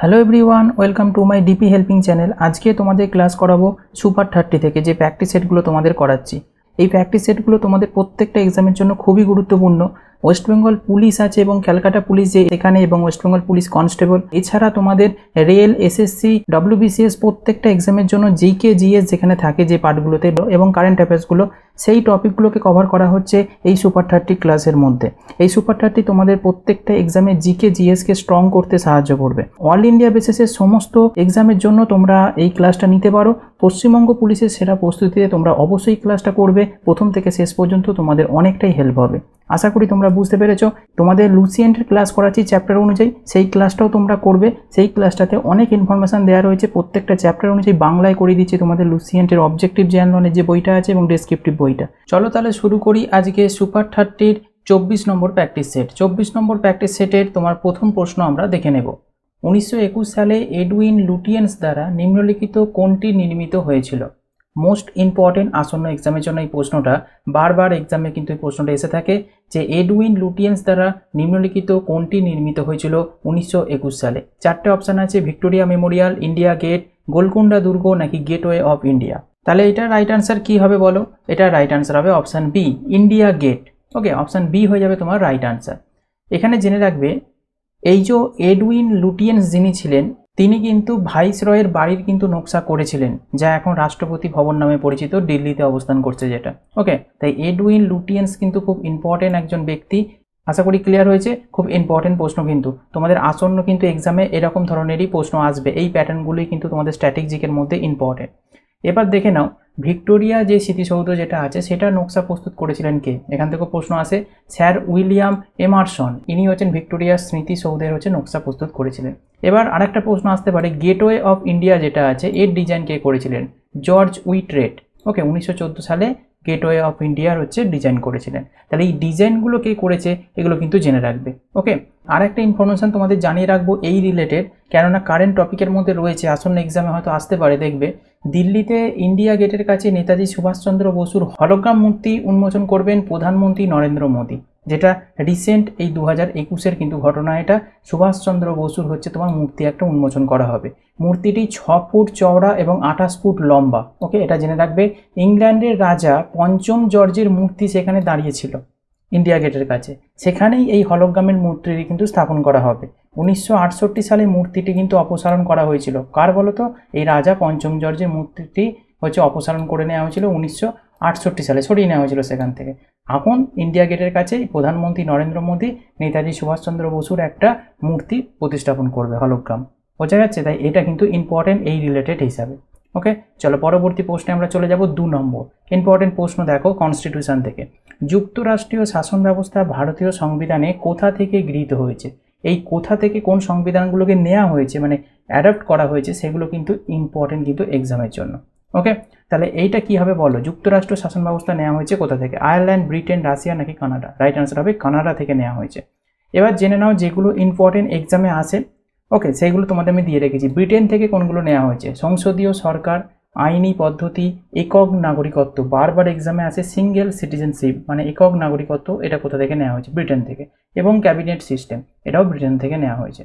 Hello everyone, welcome to my DP helping channel. আজকে তোমাদের class করাবো সুপার 30 থেকে যে প্র্যাকটিস সেটগুলো তোমাদের করাচ্ছি। এই প্র্যাকটিস সেটগুলো তোমাদের প্রত্যেকটা এক্সামের জন্য খুবই গুরুত্বপূর্ণ। ওয়েস্ট বেঙ্গল পুলিশ আছে এবং ক্যালকাটা পুলিশ যে এখানে, এবং ওয়েস্ট বেঙ্গল পুলিশ কনস্টেবল, এছাড়া তোমাদের রেল, এসএসসি, ডব্লিউবিসিএস প্রত্যেকটা এক্সামের জন্য জিকে জিএস যেখানে থাকে যে পার্টগুলোতে এবং কারেন্ট অ্যাফেয়ার্সগুলো, সেই টপিকগুলোকে কভার করা হচ্ছে এই সুপার 30 ক্লাসের মধ্যে। এই সুপার 30 তোমাদের প্রত্যেকটা এক্সামে জিকে জিএসকে স্ট্রং করতে সাহায্য করবে। অল ইন্ডিয়া বেসিসের সমস্ত এক্সামের জন্য তোমরা এই ক্লাসটা নিতে পারো। পশ্চিমবঙ্গ পুলিশের সেরা প্রস্তুতিতে তোমরা অবশ্যই ক্লাসটা করবে। প্রথম থেকে শেষ পর্যন্ত তোমাদের অনেকটাই হেল্প হবে। আশা করি তোমরা বুঝতে পেরেছো। তোমাদের লুসিয়েন্টের ক্লাস করাচ্ছি চ্যাপ্টার অনুযায়ী, সেই ক্লাসটাও তোমরা করবে। সেই ক্লাসটাতে অনেক ইনফরমেশান দেওয়া রয়েছে, প্রত্যেকটা চ্যাপ্টার অনুযায়ী বাংলায় করিয়ে দিচ্ছি তোমাদের লুসিয়েন্টের অবজেক্টিভ জেনারেল নলেজ যে বইটা আছে এবং ডেসক্রিপটিভ বইটা। চলো তাহলে শুরু করি আজকে সুপার 30-র 24 নম্বর প্র্যাকটিস সেট। 24 নম্বর প্র্যাকটিস সেটের তোমার প্রথম প্রশ্ন আমরা দেখে নেব। 1921 সালে এডউইন লুটিয়েন্স দ্বারা নিম্নলিখিত কোনটি নির্মিত হয়েছিল? মোস্ট ইম্পর্টেন্ট আসন্ন এক্সামের জন্য এই প্রশ্নটা, বারবার এক্সামে কিন্তু এই প্রশ্নটা এসে থাকে যে এডউইন লুটিয়েন্স দ্বারা নিম্নলিখিত কোনটি নির্মিত হয়েছিল 1921 সালে। চারটে অপশান আছে: Victoria memorial, India gate, Golconda দুর্গ নাকি গেটওয়ে অফ ইন্ডিয়া। তাহলে এটা রাইট আনসার কি হবে বলো? এটা রাইট আনসার হবে অপশান বি, ইন্ডিয়া গেট। ওকে, অপশান বি হয়ে যাবে তোমার রাইট আনসার। এখানে জেনে রাখবে, এই যে এডউইন লুটিয়েন্স যিনি ছিলেন, তিনি কিন্তু ভাইসরয়ের বাড়ির কিন্তু নকশা করেছিলেন, যা এখন রাষ্ট্রপতি ভবন নামে পরিচিত, দিল্লিতে অবস্থান করছে যেটা। ওকে, তাই এডউইন লুটিয়েন্স কিন্তু খুব ইম্পর্টেন্ট একজন ব্যক্তি। আশা করি ক্লিয়ার হয়েছে। খুব ইম্পর্টেন্ট প্রশ্ন কিন্তু তোমাদের আসন্ন কিন্তু এক্সামে এরকম ধরনেরই প্রশ্ন আসবে। এই প্যাটার্নগুলোই কিন্তু তোমাদের স্ট্র্যাটেজিকের মধ্যে ইম্পর্টেন্ট। এবার দেখে নাও, ভিক্টোরিয়া যে স্মৃতিসৌধ যেটা আছে সেটার নকশা প্রস্তুত করেছিলেন কে? এখান থেকে প্রশ্ন আসে। স্যার উইলিয়াম এমারসন, ইনি হচ্ছেন ভিক্টোরিয়ার স্মৃতিসৌধের নকশা প্রস্তুত করেছিলেন। এবার আরেকটা প্রশ্ন আসতে পারে, গেটওয়ে অফ ইন্ডিয়া যেটা আছে এর ডিজাইন কে করেছিলেন? জর্জ উইট্রেট। ওকে, 1914 সালে গেটওয়ে অফ ইন্ডিয়ার ডিজাইন করেছিলেন। তাহলে এই ডিজাইনগুলো কে করেছে এগুলো কিন্তু জেনে রাখবে। ওকে, আর একটা ইনফরমেশন তোমাদের জানিয়ে রাখবো এই রিলেটেড, কেননা কারেন্ট টপিকের মধ্যে রয়েছে, আসন্ন এক্সামে হয়তো আসতে পারে। দেখবে দিল্লিতে ইন্ডিয়া গেটের কাছে নেতাজি সুভাষচন্দ্র বসুর হলোগ্রাম মূর্তি উন্মোচন করবেন প্রধানমন্ত্রী নরেন্দ্র মোদী, যেটা রিসেন্ট এই 2021-এর কিন্তু ঘটনা। এটা সুভাষচন্দ্র বসুর তোমার মূর্তি একটা উন্মোচন করা হবে। মূর্তিটি 6 ফুট চওড়া এবং 28 ফুট লম্বা। ওকে, এটা জেনে রাখবে। ইংল্যান্ডের রাজা পঞ্চম জর্জের মূর্তি সেখানে দাঁড়িয়েছিল ইন্ডিয়া গেটের কাছে, সেখানেই এই হলোগ্রামের মূর্তিটি কিন্তু স্থাপন করা হবে। 1968 সালে মূর্তিটি কিন্তু অপসারণ করা হয়েছিল। কার বলতো? এই রাজা পঞ্চম জর্জের মূর্তিটি অপসারণ করে নেওয়া হয়েছিল 1968 সালে, সরিয়ে নেওয়া হয়েছিল সেখান থেকে। এখন ইন্ডিয়া গেটের কাছে প্রধানমন্ত্রী নরেন্দ্র মোদী নেতাজি সুভাষচন্দ্র বসুর একটা মূর্তি প্রতিস্থাপন করবে, হলোগ্রাম। বোঝা যাচ্ছে? তাই এটা কিন্তু ইম্পর্টেন্ট এই রিলেটেড হিসাবে। ওকে, চলো পরবর্তী প্রশ্নে আমরা চলে যাব। 2 নম্বর ইম্পর্টেন্ট প্রশ্ন দেখো কনস্টিটিউশন থেকে। যুক্তরাষ্ট্রীয় শাসন ব্যবস্থা ভারতীয় সংবিধানে কোথা থেকে গৃহীত হয়েছে? এই কোথা থেকে কোন সংবিধানগুলোকে নেওয়া হয়েছে, মানে অ্যাডপ্ট করা হয়েছে, সেগুলো কিন্তু ইম্পর্টেন্ট কিন্তু এক্সামের জন্য। ওকে, তাহলে এইটা কি হবে বলো? যুক্তরাষ্ট্র শাসন ব্যবস্থা নেওয়া হয়েছে কোথা থেকে? আয়ারল্যান্ড, ব্রিটেন, রাশিয়া নাকি কানাডা? রাইট আনসার হবে কানাডা থেকে নেওয়া হয়েছে। এবার জেনে নাও যেগুলো ইম্পর্টেন্ট এক্সামে আসে। ওকে, সেইগুলো তোমাদের আমি দিয়ে রেখেছি। ব্রিটেন থেকে কোনগুলো নেওয়া হয়েছে? সংসদীয় সরকার, আইনি পদ্ধতি, একক নাগরিকত্ব। বারবার এক্সামে আসে সিঙ্গেল সিটিজেনশিপ, মানে একক নাগরিকত্ব। এটা কোথা থেকে নেওয়া হয়েছে? ব্রিটেন থেকে। এবং ক্যাবিনেট সিস্টেম, এটাও ব্রিটেন থেকে নেওয়া হয়েছে।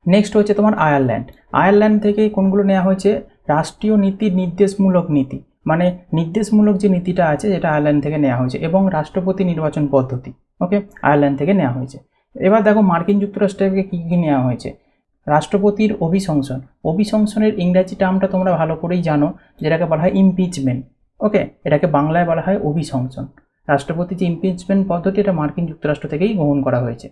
নেক্সট হচ্ছে তোমার আয়ারল্যান্ড। আয়ারল্যান্ড থেকে কোনগুলো নেওয়া হয়েছে? রাষ্ট্রীয় নীতি, নির্দেশমূলক নীতি, মানে নির্দেশমূলক যে নীতিটা আছে যেটা আয়ারল্যান্ড থেকে নেওয়া হয়েছে, এবং রাষ্ট্রপতি নির্বাচন পদ্ধতি। ওকে, আয়ারল্যান্ড থেকে নেওয়া হয়েছে। এবার দেখো মার্কিন যুক্তরাষ্ট্র থেকে কী কী নেওয়া হয়েছে। রাষ্ট্রপতির অভিশংসন। অভিশংসনের ইংরাজি টার্মটা তোমরা ভালো করেই জানো, যেটাকে বলা হয় ইমপিচমেন্ট। ওকে, এটাকে বাংলায় বলা হয় অভিশংসন। রাষ্ট্রপতির যে ইমপিচমেন্ট পদ্ধতি, এটা মার্কিন যুক্তরাষ্ট্র থেকেই গ্রহণ করা হয়েছে।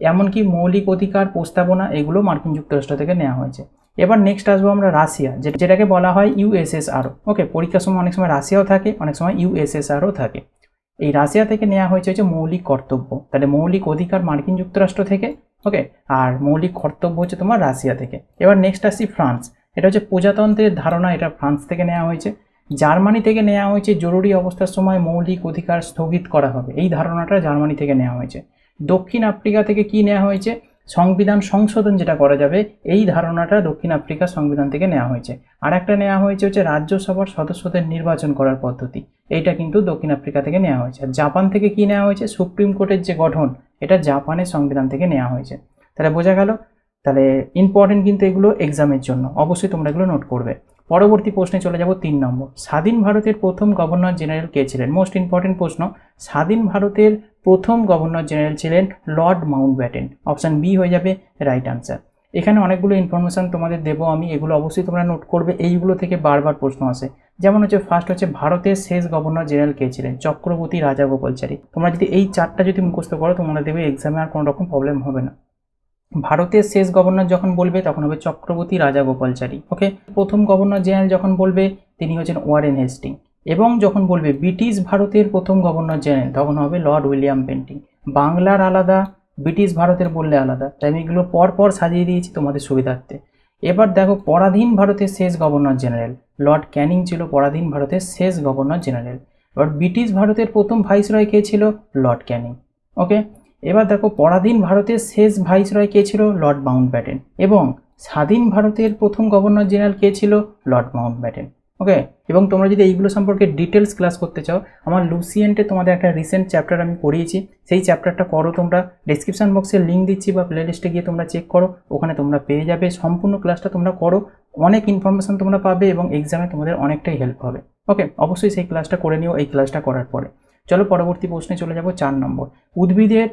এমনকি মৌলিক অধিকার প্রস্তাবনা, এগুলো মার্কিন যুক্তরাষ্ট্র থেকে নেওয়া হয়েছে। এবার নেক্সট আসবো আমরা রাশিয়া, যেটাকে বলা হয় ইউএসএসআর। ওকে, পরীক্ষার সময় অনেক সময় রাশিয়াও থাকে, অনেক সময় ইউএসএসআরও থাকে। এই রাশিয়া থেকে নেওয়া হয়েছে মৌলিক কর্তব্য। তাহলে মৌলিক অধিকার মার্কিন যুক্তরাষ্ট্র থেকে। ওকে, আর মৌলিক কর্তব্য তোমার রাশিয়া থেকে। এবার নেক্সট আসছি ফ্রান্স। এটা প্রজাতন্ত্রের ধারণা, এটা ফ্রান্স থেকে নেওয়া হয়েছে। জার্মানি থেকে নেওয়া হয়েছে জরুরি অবস্থার সময় মৌলিক অধিকার স্থগিত করা হবে, এই ধারণাটা জার্মানি থেকে নেওয়া হয়েছে। দক্ষিণ আফ্রিকা থেকে কি নেওয়া হয়েছে? সংবিধান সংশোধন যেটা করা যাবে, এই ধারণাটা দক্ষিণ আফ্রিকার সংবিধান থেকে নেওয়া হয়েছে। আর একটা নেওয়া হয়েছে রাজ্যসভার সদস্যদের নির্বাচন করার পদ্ধতি, এইটা কিন্তু দক্ষিণ আফ্রিকা থেকে নেওয়া হয়েছে। আর জাপান থেকে কি নেওয়া হয়েছে? সুপ্রিম কোর্টের যে গঠন, এটা জাপানের সংবিধান থেকে নেওয়া হয়েছে। তাহলে বোঝা গেল তাহলে ইম্পর্টেন্ট কিন্তু এগুলো এক্সামের জন্য, অবশ্যই তোমরা এগুলো নোট করবে। পরবর্তী প্রশ্নে চলে যাব 3 নম্বর। স্বাধীন ভারতের প্রথম গভর্নর জেনারেল কে ছিলেন? মোস্ট ইম্পর্টেন্ট প্রশ্ন। স্বাধীন ভারতের প্রথম গভর্নর জেনারেল ছিলেন লর্ড মাউন্টব্যাটেন। অপশান বি হয়ে যাবে রাইট আনসার। এখানে অনেকগুলো ইনফরমেশন তোমাদের দেবো আমি, এগুলো অবশ্যই তোমরা নোট করবে। এইগুলো থেকে বারবার প্রশ্ন আসে। যেমন হচ্ছে ফার্স্ট হচ্ছে ভারতের শেষ গভর্নর জেনারেল কে ছিলেন? চক্রবর্তী রাজাগোপালচারী। তোমরা যদি এই চারটা যদি মুখস্থ করো তোমরা দেখবে এক্সামে আর কোনো রকম প্রবলেম হবে না। ভারতের শেষ গভর্নর যখন বলবে তখন হবে চক্রবর্তী রাজাগোপালচারী। ওকে। প্রথম গভর্নর জেনারেল যখন বলবে তিনি হচ্ছেন ওয়ারেন হেস্টিং। এবং যখন বলবে ব্রিটিশ ভারতের প্রথম গভর্নর জেনারেল তখন হবে লর্ড উইলিয়াম বেন্টিং। বাংলার আলাদা, ব্রিটিশ ভারতের বললে আলাদা, তাই আমি এগুলো পর সাজিয়ে দিয়েছি তোমাদের সুবিধার্থে। এবার দেখো পরাধীন ভারতের শেষ গভর্নর জেনারেল লর্ড ক্যানিং ছিল পরাধীন ভারতের শেষ গভর্নর জেনারেল। এবার ব্রিটিশ ভারতের প্রথম ভাইসরয় কে ছিল? Lord Canning. ওকে। এবার দেখো পরাধীন ভারতের শেষ ভাইসরয় কে ছিল? Lord Mountbatten. এবং স্বাধীন ভারতের প্রথম গভর্নর জেনারেল কে ছিল? Lord Mountbatten. ওকে। এবং তোমরা যদি এইগুলো সম্পর্কে ডিটেলস ক্লাস করতে চাও, আমার লুসিয়েন্টে তোমাদের একটা রিসেন্ট চ্যাপ্টার আমি পড়িয়েছি, সেই চ্যাপ্টারটা করো তোমরা। ডেসক্রিপশন বক্সে লিঙ্ক দিচ্ছি বা প্লে লিস্টে গিয়ে তোমরা চেক করো, ওখানে তোমরা পেয়ে যাবে। সম্পূর্ণ ক্লাসটা তোমরা করো, অনেক ইনফরমেশন তোমরা পাবে এবং এক্সামে তোমাদের অনেকটাই হেল্প হবে। ওকে, অবশ্যই সেই ক্লাসটা করে নিও এই ক্লাসটা করার পরে। চলো পরবর্তী প্রশ্নে চলে যাব 4 নম্বর। উদ্ভিদের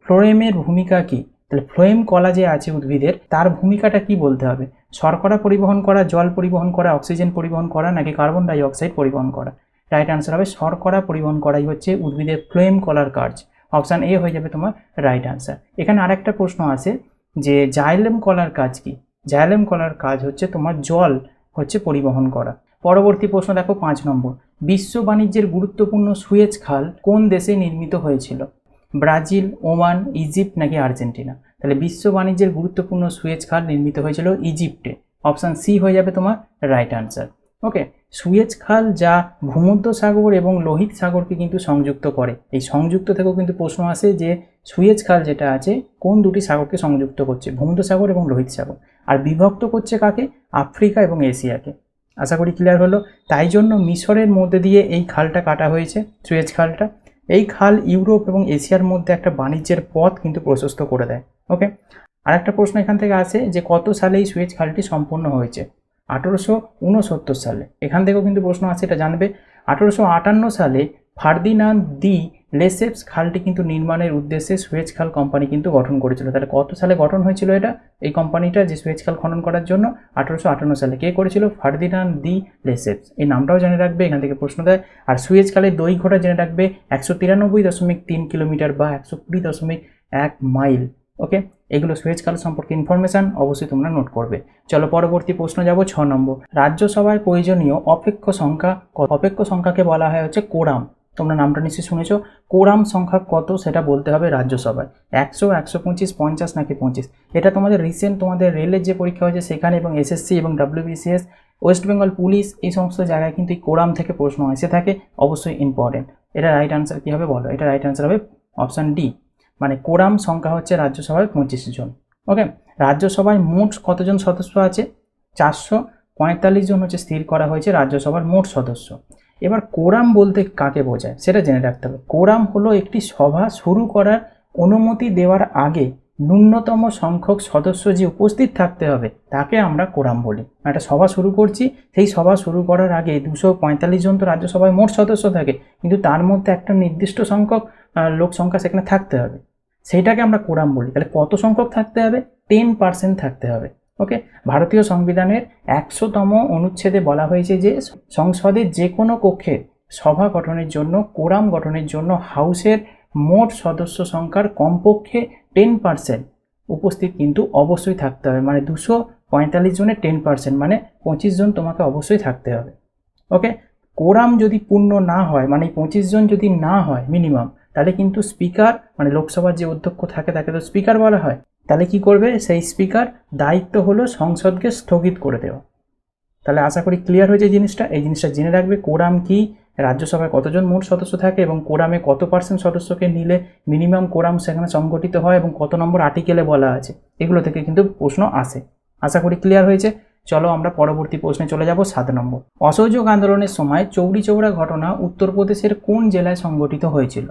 ফ্লোয়েমের ভূমিকা কি? তাহলে ফ্লোয়েম কলা যে আছে উদ্ভিদের, তার ভূমিকাটা কি বলতে হবে? শর্করা পরিবহন করা, জল পরিবহন করা, অক্সিজেন পরিবহন করা, নাকি কার্বন ডাই অক্সাইড পরিবহন করা? রাইট আনসার হবে শর্করা পরিবহন করাই হচ্ছে উদ্ভিদের ফ্লোয়েম কলার কাজ। অপশান এ হয়ে যাবে তোমার রাইট আনসার। এখানে আরেকটা প্রশ্ন আছে যে জাইলেম কলার কাজ কি? জাইলেম কলার কাজ হচ্ছে তোমার জল হচ্ছে পরিবহন করা। পরবর্তী প্রশ্ন দেখো 5 নম্বর। বিশ্ব বাণিজ্যের গুরুত্বপূর্ণ সুয়েজ খাল কোন দেশে নির্মিত হয়েছিল? ব্রাজিল, ওমান, ইজিপ্ট নাকি আর্জেন্টিনা? তাহলে বিশ্ব বাণিজ্যের গুরুত্বপূর্ণ সুয়েজ খাল নির্মিত হয়েছিল ইজিপ্টে। অপশান সি হয়ে যাবে তোমার রাইট আনসার। ওকে। সুয়েজ খাল যা ভূমধ্য সাগর এবং লোহিত সাগরকে কিন্তু সংযুক্ত করে। এই সংযুক্ত থেকেও কিন্তু প্রশ্ন আসে যে সুয়েজ খাল যেটা আছে কোন দুটি সাগরকে সংযুক্ত করছে? ভূমধ্য সাগর এবং লোহিত সাগর। আর বিভক্ত করছে কাকে? আফ্রিকা এবং এশিয়াকে। আশা করি ক্লিয়ার হলো। তাই জন্য মিশরের মধ্যে দিয়ে এই খালটা কাটা হয়েছে, সুয়েজ খালটা। এই খাল ইউরোপ এবং এশিয়ার মধ্যে একটা বাণিজ্যের পথ কিন্তু প্রশস্ত করে দেয়। ওকে। আরেকটা প্রশ্ন এখান থেকে আসে যে কত সালে এই সুয়েজ খালটি সম্পূর্ণ হয়েছে? 1869 সালে। এখান থেকেও কিন্তু প্রশ্ন আছে, এটা জানবে। 1858 সালে ফার্দিনান্দ দি লেসেপস খালটি কিন্তু নির্মাণের উদ্দেশ্যে সুয়েজ খাল কোম্পানি কিন্তু গঠন করেছিল। তাহলে কত সালে গঠন হয়েছিল এটা, এই কোম্পানিটা যে সুয়েজ খাল খনন করার জন্য? 1858 সালে। কে করেছিল? ফার্দিনান্দ দি লেসেপস। এই নামটাও জেনে রাখবে, এখান থেকে প্রশ্ন দেয়। আর সুয়েজ খালের দৈর্ঘ্যটা জেনে রাখবে 193.3 কিলোমিটার বা 120.1 মাইল। ওকে। এগুলো সুয়েজ খাল সম্পর্কে ইনফরমেশন, অবশ্যই তোমরা নোট করবে। চলো পরবর্তী প্রশ্ন যাব 6 নম্বর। রাজ্যসভায় প্রয়োজনীয় অপেক্ষ সংখ্যা, অপেক্ষ সংখ্যাকে বলা হয় হচ্ছে কোরাম। তোমরা নামটা নিশ্চয়ই শুনেছো। কোরাম সংখ্যা কত সেটা বলতে হবে রাজ্যসভায়। 100, 125, 50 নাকি 25? এটা তোমাদের রিসেন্ট তোমাদের রেলের যে পরীক্ষা হয়েছে সেখানে এবং এসএসসি এবং WBCS, ওয়েস্ট বেঙ্গল পুলিশ, এই সমস্ত জায়গায় কিন্তু এই কোরাম থেকে প্রশ্ন এসে থাকে, অবশ্যই ইম্পর্টেন্ট। এটা রাইট আনসার কী হবে বলো? এটা রাইট আনসার হবে অপশান ডি। মানে কোরাম সংখ্যা হচ্ছে রাজ্যসভায় 25 জন। ওকে। রাজ্যসভায় মোট কতজন সদস্য আছে? 445 জন হচ্ছে স্থির করা হয়েছে রাজ্যসভার মোট সদস্য। এবার কোরাম বলতে কাকে বোঝায় সেটা জেনে রাখতে হবে। কোরাম হলো একটি সভা শুরু করার অনুমতি দেওয়ার আগে ন্যূনতম সংখ্যক সদস্য যে উপস্থিত থাকতে হবে তাকে আমরা কোরাম বলি। একটা সভা শুরু করছি, সেই সভা শুরু করার আগে 245 জন তো রাজ্যসভায় মোট সদস্য থাকে, কিন্তু তার মধ্যে একটা নির্দিষ্ট সংখ্যক লোক সংখ্যা সেখানে থাকতে হবে, সেইটাকে আমরা কোরাম বলি। তাহলে কত সংখ্যক থাকতে হবে? 10% থাকতে হবে। ওকে। ভারতীয় সংবিধানের 100তম অনুচ্ছেদে বলা হয়েছে যে সংসদের যে কোনো কক্ষে সভা গঠনের জন্য, কোরাম গঠনের জন্য হাউসের মোট সদস্য সংখ্যার কমপক্ষে 10% উপস্থিত কিন্তু অবশ্যই থাকতে হবে। মানে 245 জনের 10% মানে 25 জন তোমাকে অবশ্যই থাকতে হবে। ওকে। কোরাম যদি পূর্ণ না হয়, মানে 25 জন যদি না হয় মিনিমাম, তাহলে কিন্তু স্পিকার, মানে লোকসভার যে অধ্যক্ষ থাকে তাকে তো স্পিকার বলা হয়, তাহলে কি করবে সেই স্পিকার? দায়িত্ব হলো সংসদকে স্থগিত করে দেওয়া। তাহলে আশা করি ক্লিয়ার হয়েছে জিনিসটা। এই জিনিসটা জেনে রাখবে কোরাম কি, রাজ্যসভায় কতজন মোট সদস্য থাকে এবং কোরামে কত % সদস্যকে নিলে মিনিমাম কোরাম সেখানে সংগঠিত হয় এবং কত নম্বর আর্টিকেলে বলা আছে, এগুলো থেকে কিন্তু প্রশ্ন আসে। আশা করি ক্লিয়ার হয়েছে। চলো আমরা পরবর্তী প্রশ্নে চলে যাব 7 নম্বর। অসহযোগ আন্দোলনের সময় চৌরি চৌরা ঘটনা উত্তরপ্রদেশের কোন জেলায় সংগঠিত হয়েছিল?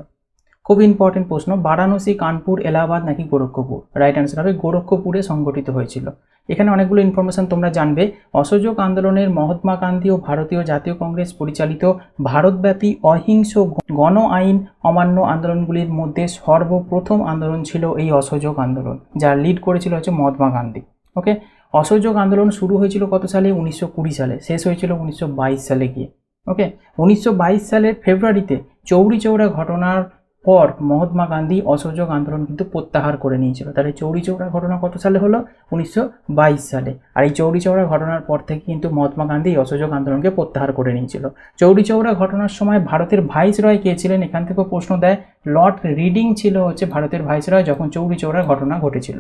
খুব ইম্পর্টেন্ট প্রশ্ন, বারাণসী, কানপুর, এলাহাবাদ নাকি গোরক্ষপুর? রাইট অ্যান্সার হবে গোরক্ষপুরে সংগঠিত হয়েছিল। এখানে অনেকগুলো ইনফরমেশন তোমরা জানবে। অসহযোগ আন্দোলনের মহাত্মা গান্ধী ও ভারতীয় জাতীয় কংগ্রেস পরিচালিত ভারতব্যাপী অহিংস গণ আইন অমান্য আন্দোলনগুলির মধ্যে সর্বপ্রথম আন্দোলন ছিল এই অসহযোগ আন্দোলন, যার লিড করেছিল হচ্ছে মহাত্মা গান্ধী। ওকে, অসহযোগ আন্দোলন শুরু হয়েছিল কত সালে? 1920 সালে, শেষ হয়েছিল 1922 সালে গিয়ে। ওকে, 1922 সালের ফেব্রুয়ারিতে চৌরি চৌরা ঘটনার পর মহাত্মা গান্ধী অসহযোগ আন্দোলন কিন্তু প্রত্যাহার করে নিয়েছিল। তাহলে চৌরি চৌরা ঘটনা কত সালে হলো? 1922 সালে। আর এই চৌরি চৌরা ঘটনার পর থেকে কিন্তু মহাত্মা গান্ধী অসহযোগ আন্দোলনকে প্রত্যাহার করে নিয়েছিল। চৌরি চৌরা ঘটনার সময় ভারতের ভাইসরয় কে ছিলেন? এখান থেকে প্রশ্ন দেয়। লর্ড রিডিং ছিল হচ্ছে ভারতের ভাইসরয় যখন চৌরি চৌরা ঘটনা ঘটেছিল।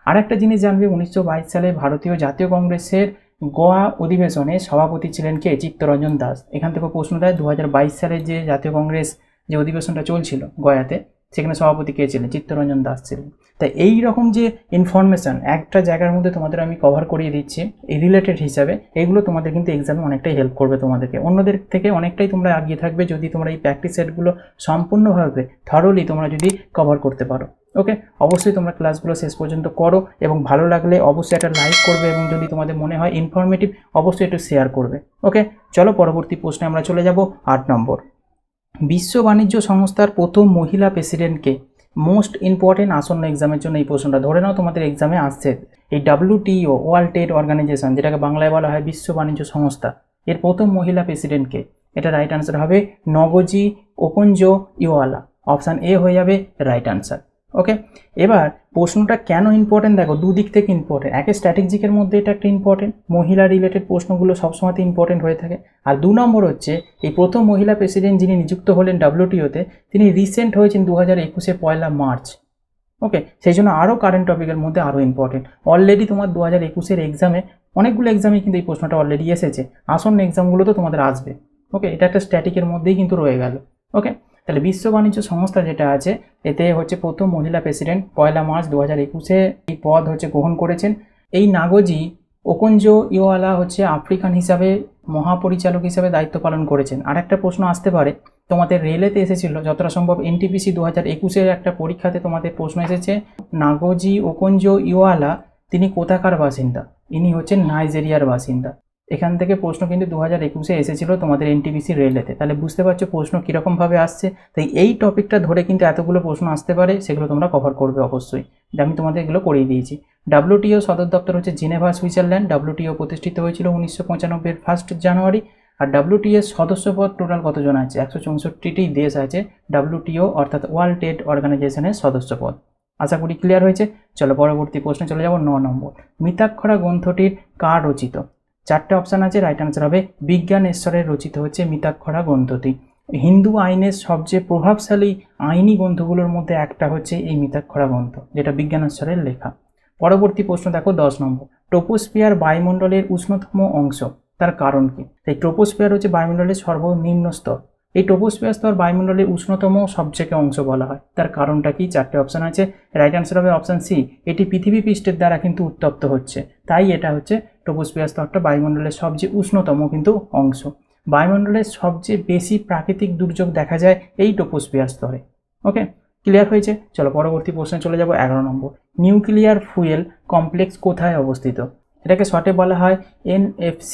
আর একটা জিনিস জানবে, 1922 সালে ভারতীয় জাতীয় কংগ্রেসের গোয়া অধিবেশনে সভাপতি ছিলেন কে? চিত্তরঞ্জন দাস। এখান থেকে প্রশ্ন দেয় 2022 সালে যে জাতীয় কংগ্রেস যে অধিবেশনটা চলছিল গয়াতে, সেখানে সভাপতি কে ছিলেন? চিত্তরঞ্জন দাস ছিলেন। তাই এই রকম যে ইনফরমেশান একটা জায়গার মধ্যে তোমাদের আমি কভার করিয়ে দিচ্ছি এই রিলেটেড হিসাবে, এগুলো তোমাদের কিন্তু এক্সামে অনেকটাই হেল্প করবে, তোমাদেরকে অন্যদের থেকে অনেকটাই তোমরা এগিয়ে থাকবে যদি তোমরা এই প্র্যাকটিস সেটগুলো সম্পূর্ণভাবে থরলি তোমরা যদি কভার করতে পারো। ওকে, অবশ্যই তোমরা ক্লাসগুলো শেষ পর্যন্ত করো এবং ভালো লাগলে অবশ্যই একটা লাইক করবে এবং যদি তোমাদের মনে হয় ইনফরমেটিভ অবশ্যই একটু শেয়ার করবে। ওকে, চলো পরবর্তী প্রশ্নে আমরা চলে যাব। 8 নম্বর, বিশ্ব বাণিজ্য সংস্থার প্রথম মহিলা প্রেসিডেন্টকে? মোস্ট ইম্পর্টেন্ট আসন্ন এক্সামের জন্য এই প্রশ্নটা ধরে নাও তোমাদের এক্সামে আসছে। এই WTO ওয়ার্ল্ড ট্রেড অর্গানাইজেশন, যেটাকে বাংলায় বলা হয় বিশ্ব বাণিজ্য সংস্থা, এর প্রথম মহিলা প্রেসিডেন্টকে? এটা রাইট আনসার হবে নগোজি ওকোনজো ইওয়ালা। অপশান এ হয়ে যাবে রাইট আনসার। ওকে, এবার প্রশ্নটা কেন ইম্পর্টেন্ট দেখো, দুদিক থেকে ইম্পর্টেন্ট। একে স্ট্র্যাটেজিকের মধ্যে এটা একটা ইম্পর্টেন্ট, মহিলা রিলেটেড প্রশ্নগুলো সবসময়তে ইম্পর্টেন্ট হয়ে থাকে। আর 2 নম্বর হচ্ছে এই প্রথম মহিলা প্রেসিডেন্ট যিনি নিযুক্ত হলেন WTO-তে, তিনি রিসেন্ট হয়েছেন 2021-এ 1 মার্চ। ওকে, সেই জন্য আরও কারেন্ট টপিকের মধ্যে আরও ইম্পর্টেন্ট। অলরেডি তোমার 2021-এর এক্সামে অনেকগুলো এক্সামে কিন্তু এই প্রশ্নটা অলরেডি এসেছে, আসন্ন এক্সামগুলো তো তোমাদের আসবে। ওকে, এটা একটা স্ট্যাটিকের মধ্যেই কিন্তু রয়ে গেল। ওকে, তাহলে বিশ্ব বাণিজ্য সংস্থা যেটা আছে এতে হচ্ছে প্রথম মহিলা প্রেসিডেন্ট 1 মার্চ 2021-এ এই পদ হচ্ছে গ্রহণ করেছেন। এই নাগোজি ওকোনজো ইওয়ালা হচ্ছে আফ্রিকান হিসাবে মহাপরিচালক হিসাবে দায়িত্ব পালন করেছেন। আর একটা প্রশ্ন আসতে পারে, তোমাদের রেলেতে এসেছিল যতটা সম্ভব NTPC 2021-এর একটা পরীক্ষাতে তোমাদের প্রশ্ন এসেছে, নাগোজি ওকোনজো ইওয়ালা তিনি কোথাকার বাসিন্দা? ইনি হচ্ছেন নাইজেরিয়ার বাসিন্দা। এখান থেকে প্রশ্ন কিন্তু 2021-এ এসেছিল তোমাদের NTPC রেলেতে। তাহলে বুঝতে পারছো প্রশ্ন কীরকমভাবে আসছে। তাই এই টপিকটা ধরে কিন্তু এতগুলো প্রশ্ন আসতে পারে, সেগুলো তোমরা কভার করবে অবশ্যই। আমি তোমাদের এগুলো করিয়ে দিয়েছি। WTO সদর দপ্তর হচ্ছে জেনেভা, সুইজারল্যান্ড। WTO প্রতিষ্ঠিত হয়েছিল 1995-এর 1 জানুয়ারি। আর WTO সদস্যপদ টোটাল কতজন আছে? 164টি দেশ আছে WTO অর্থাৎ ওয়ার্ল্ড ট্রেড অর্গানাইজেশনের সদস্যপদ। আশা করি ক্লিয়ার হয়েছে। চলো পরবর্তী প্রশ্নে চলে যাব। 9 নম্বর, মিতাক্ষরা গ্রন্থটির কার রচিত? 4টে অপশান আছে, রাইট আনসার হবে বিজ্ঞানেশ্বরের রচিত হচ্ছে মিতাক্ষরা গ্রন্থটি। হিন্দু আইনের সবচেয়ে প্রভাবশালী আইনি গ্রন্থগুলোর মধ্যে একটা হচ্ছে এই মিতাক্ষরা গ্রন্থ, যেটা বিজ্ঞানেশ্বরের লেখা। পরবর্তী প্রশ্ন দেখো 10 নম্বর, ট্রপোস্ফিয়ার বায়ুমণ্ডলের উষ্ণতম অংশ, তার কারণ কি? এই ট্রপোস্ফিয়ার হচ্ছে বায়ুমণ্ডলের সর্বনিম্ন স্তর। এই ট্রপোস্ফিয়ার স্তর বায়ুমণ্ডলের উষ্ণতম সবচেয়ে অংশ বলা হয়। তার কারণটা কি? 4টে অপশান আছে, রাইট আনসার হবে অপশান সি। এটি পৃথিবী পৃষ্ঠের দ্বারা কিন্তু উত্তপ্ত হচ্ছে, তাই এটা হচ্ছে ট্রপোস্ফিয়ার স্তরটা বায়ুমণ্ডলের সবচেয়ে উষ্ণতম কিন্তু অংশ। বায়ুমণ্ডলের সবচেয়ে বেশি প্রাকৃতিক দুর্যোগ দেখা যায় এই ট্রপোস্ফিয়ার স্তরে। ওকে, ক্লিয়ার হয়েছে। চলো পরবর্তী প্রশ্নে চলে যাব। 11 নম্বর, নিউক্লিয়ার ফুয়েল কমপ্লেক্স কোথায় অবস্থিত? এটাকে শর্টে বলা হয় NFC।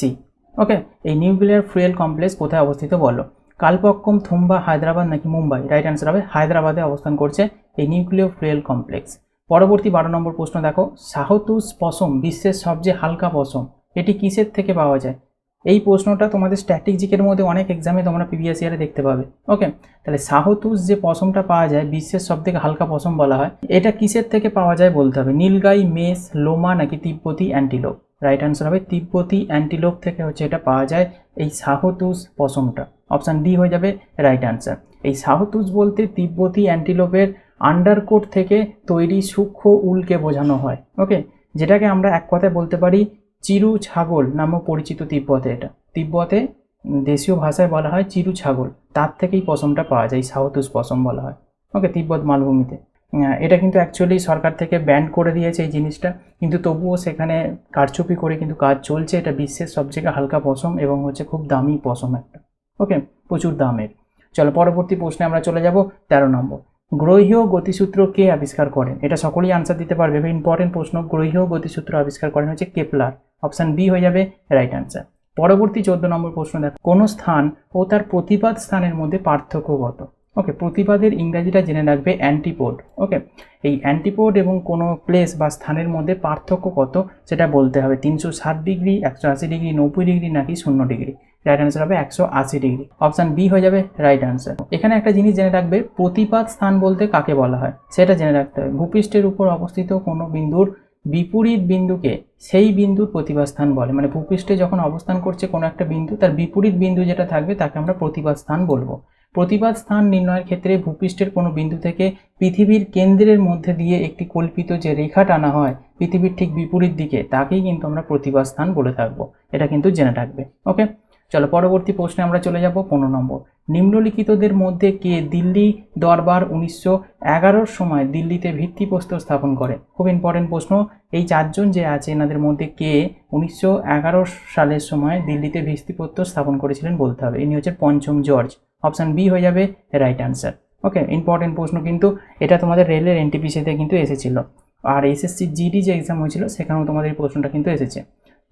ওকে, এই নিউক্লিয়ার ফুয়েল কমপ্লেক্স কোথায় অবস্থিত বলো? কালপক্কম, থুম্বা, হায়দ্রাবাদ নাকি মুম্বাই? রাইট আনসার হবে হায়দ্রাবাদে অবস্থান করছে এই নিউক্লিয়ার ফুয়েল কমপ্লেক্স। পরবর্তী 12 নম্বর প্রশ্ন দেখো, শাহতুজ পশম বিশ্বের সবচেয়ে হালকা পশম, এটি কিসের থেকে পাওয়া যায়? এই প্রশ্নটা তোমাদের স্ট্র্যাটেজিকের মধ্যে অনেক এক্সামে তোমরা প্রিভিয়াস ইয়ারে দেখতে পাবে। ওকে, তাহলে শাহতুজ যে পশমটা পাওয়া যায় বিশ্বের সবথেকে হালকা পশম বলা হয়, এটা কিসের থেকে পাওয়া যায় বলতে হবে। নীলগাই, মেষ, লোমা নাকি তিব্বতী অ্যান্টিলোপ? রাইট আনসার হবে তিব্বতী অ্যান্টিলোপ থেকে হচ্ছে এটা পাওয়া যায় এই শাহতুজ পশমটা। অপশান ডি হয়ে যাবে রাইট আনসার। এই শাহতুজ বলতে তিব্বতী অ্যান্টিলোপের আন্ডারকোট থেকে তৈরি সূক্ষ্ম উলকে বোঝানো হয়। ওকে, যেটাকে আমরা এক কথায় বলতে পারি চিরু ছাগল নামও পরিচিত তিব্বতে। এটা তিব্বতে দেশীয় ভাষায় বলা হয় চিরু ছাগল, তার থেকেই পশমটা পাওয়া যায়, শাহতুজ পশম বলা হয়। ওকে, তিব্বত মালভূমিতে। এটা কিন্তু অ্যাকচুয়ালি সরকার থেকে ব্যান করে দিয়েছে এই জিনিসটা, কিন্তু তবুও সেখানে কারচুপি করে কিন্তু কাজ চলছে। এটা বিশ্বের সবচেয়ে হালকা পশম এবং হচ্ছে খুব দামি পশম একটা। ওকে, প্রচুর দামের। চলো পরবর্তী প্রশ্নে আমরা চলে যাব। 13 নম্বর, গ্রহীয় গতিসূত্র কে আবিষ্কার করেন? এটা সকলেই আনসার দিতে পারবে, ইম্পর্টেন্ট প্রশ্ন। গ্রহীয় গতিসূত্র আবিষ্কার করেন হচ্ছে কেপলার। অপশান বি হয়ে যাবে রাইট আনসার। পরবর্তী 14 নম্বর প্রশ্ন দেখো, কোন স্থান ও তার প্রতিপাদ স্থানের মধ্যে পার্থক্য কত? ওকে, প্রতিপাদের ইংরাজিটা জেনে রাখবে অ্যান্টিপোড। ওকে, এই অ্যান্টিপোড এবং কোনো প্লেস বা স্থানের মধ্যে পার্থক্য কত সেটা বলতে হবে। 360 ডিগ্রি, 180 ডিগ্রি, 90 ডিগ্রি নাকি 0 ডিগ্রি? রাইট আনসার হবে 180 ডিগ্রি। অপশান বি হয়ে যাবে রাইট আনসার। এখানে একটা জিনিস জেনে রাখবে, প্রতিপাদ স্থান বলতে কাকে বলা হয় সেটা জেনে রাখতে হবে। ভূপৃষ্ঠের উপর অবস্থিত কোনো বিন্দুর বিপরীত বিন্দুকে সেই বিন্দুর প্রতিপাদ স্থান বলে। মানে ভূপৃষ্ঠে যখন অবস্থান করছে কোনো একটা বিন্দু, তার বিপরীত বিন্দু যেটা থাকবে তাকে আমরা প্রতিপাদ স্থান বলবো। প্রতিপাদ স্থান নির্ণয়ের ক্ষেত্রে ভূপৃষ্ঠের কোনো বিন্দু থেকে পৃথিবীর কেন্দ্রের মধ্যে দিয়ে একটি কল্পিত যে রেখা টানা হয় পৃথিবীর ঠিক বিপরীত দিকে, তাকেই কিন্তু আমরা প্রতিপাদ স্থান বলে থাকবো। এটা কিন্তু জেনে রাখবে। ওকে, চলো পরবর্তী প্রশ্নে আমরা চলে যাব। 15 নম্বর, নিম্নলিখিতদের মধ্যে কে দিল্লি দরবার 1911 সময় দিল্লিতে ভিত্তিপ্রস্তর স্থাপন করে? খুব ইম্পর্টেন্ট প্রশ্ন। এই চারজন যে আছে এনাদের মধ্যে কে 1911 সালের সময় দিল্লিতে ভিত্তিপ্রস্তর স্থাপন করেছিলেন বলতে হবে। ইনি হচ্ছে পঞ্চম জর্জ। অপশান বি হয়ে যাবে রাইট আনসার। ওকে, ইম্পর্টেন্ট প্রশ্ন কিন্তু এটা তোমাদের রেলের এনটিপিসিতে কিন্তু এসেছিল, আর এসএসসি জিডি যে এক্সাম হয়েছিল সেখানেও তোমাদের এই প্রশ্নটা কিন্তু এসেছে।